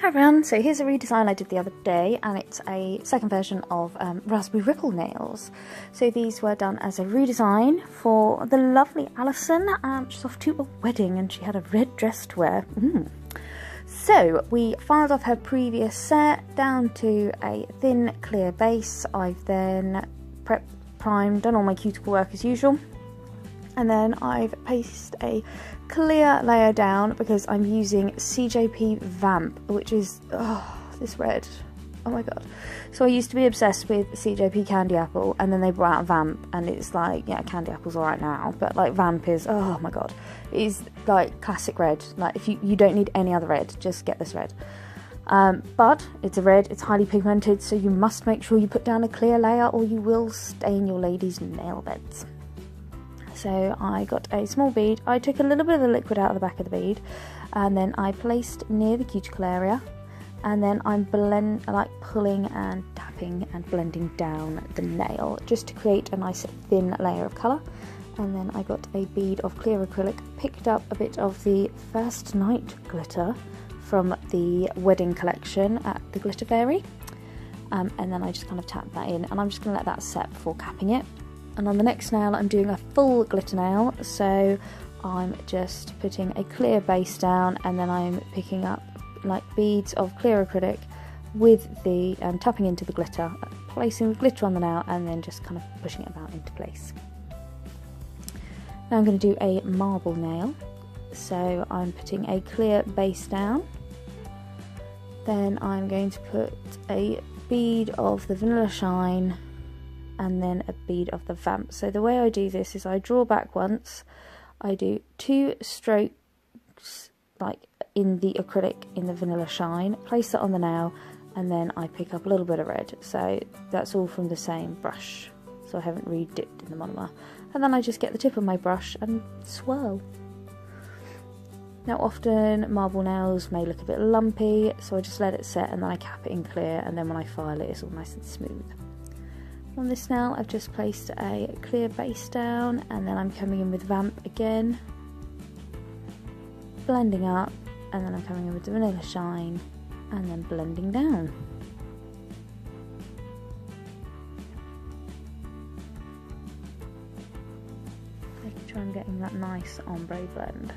Hi everyone, so here's a redesign I did the other day, and it's a second version of Raspberry Ripple nails. So these were done as a redesign for the lovely Alison. She's off to a wedding and she had a red dress to wear. So we filed off her previous set down to a thin clear base. I've then prepped, primed, done all my cuticle work as usual. And then I've pasted a clear layer down because I'm using CJP Vamp, which is, this red, oh my god. So I used to be obsessed with CJP Candy Apple, and then they brought out Vamp, and it's like, yeah, Candy Apple's alright now, but like Vamp is, oh my god, it is like classic red. Like if you don't need any other red, just get this red. But it's a red, it's highly pigmented, so you must make sure you put down a clear layer or you will stain your ladies' nail beds. So I got a small bead. I took a little bit of the liquid out of the back of the bead, and then I placed near the cuticle area, and then I'm pulling and tapping and blending down the nail just to create a nice thin layer of colour. And then I got a bead of clear acrylic, picked up a bit of the First Night glitter from the wedding collection at the Glitter Fairy, and then I just kind of tapped that in, and I'm just going to let that set before capping it. And on the next nail I'm doing a full glitter nail, so I'm just putting a clear base down, and then I'm picking up like beads of clear acrylic with the tapping into the glitter, placing the glitter on the nail, and then just kind of pushing it about into place. Now I'm going to do a marble nail, so I'm putting a clear base down, then I'm going to put a bead of the Vanilla Shine and then a bead of the Vamp. So the way I do this is I draw back once, I do 2 strokes like in the acrylic in the Vanilla Shine, place that on the nail, and then I pick up a little bit of red. So that's all from the same brush, so I haven't re-dipped in the monomer. And then I just get the tip of my brush and swirl. Now often marble nails may look a bit lumpy, so I just let it set and then I cap it in clear, and then when I file it it's all nice and smooth. On this nail I've just placed a clear base down, and then I'm coming in with Vamp again, blending up, and then I'm coming in with the Vanilla Shine and then blending down. Making sure I'm getting that nice ombre blend.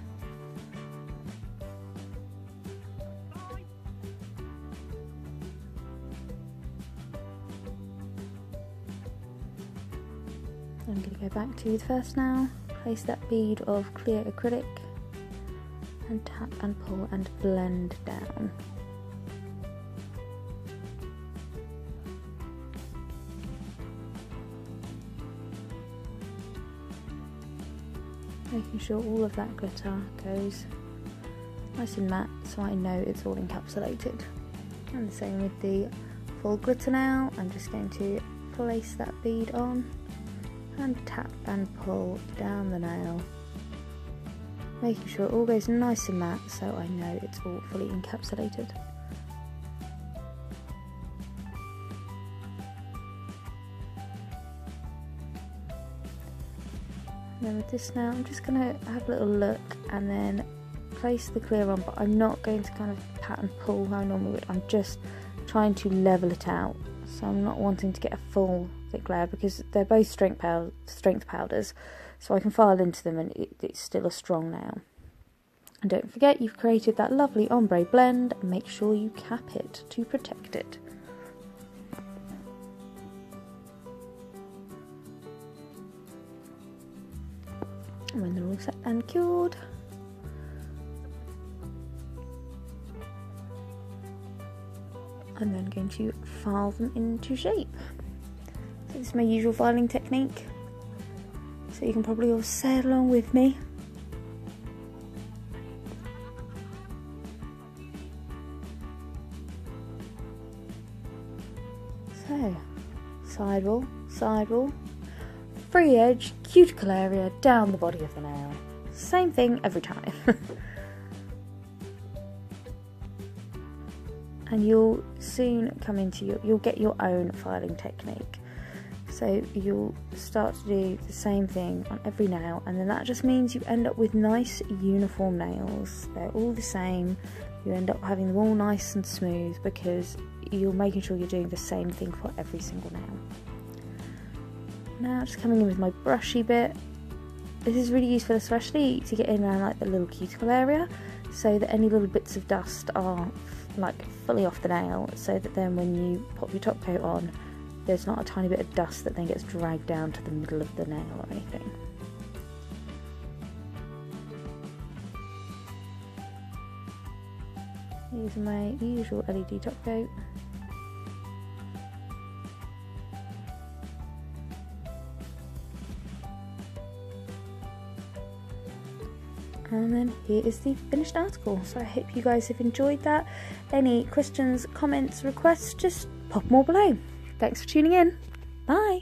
I'm going to go back to the first nail, place that bead of clear acrylic, and tap and pull and blend down. Making sure all of that glitter goes nice and matte so I know it's all encapsulated. And the same with the full glitter nail, I'm just going to place that bead on and tap and pull down the nail, making sure it all goes nice and matte so I know it's all fully encapsulated. And then with this now I'm just going to have a little look and then place the clear on, but I'm not going to kind of pat and pull how I normally would. I'm just trying to level it out, so I'm not wanting to get a full thick layer because they're both strength powders, so I can file into them and it's still a strong nail. And don't forget, you've created that lovely ombre blend, and make sure you cap it to protect it. And when they're all set and cured, I'm then going to file them into shape. So this is my usual filing technique, so you can probably all sail along with me. So, sidewall, sidewall, free edge, cuticle area, down the body of the nail. Same thing every time. And you'll soon come into you'll get your own filing technique. So you'll start to do the same thing on every nail, and then that just means you end up with nice uniform nails. They're all the same, you end up having them all nice and smooth because you're making sure you're doing the same thing for every single nail. Now just coming in with my brushy bit. This is really useful especially to get in around like the little cuticle area, so that any little bits of dust are like fully off the nail, so that then when you pop your top coat on, there's not a tiny bit of dust that then gets dragged down to the middle of the nail or anything. Using my usual LED top coat. And then here is the finished article. So I hope you guys have enjoyed that. Any questions, comments, requests, just pop them all below. Thanks for tuning in. Bye!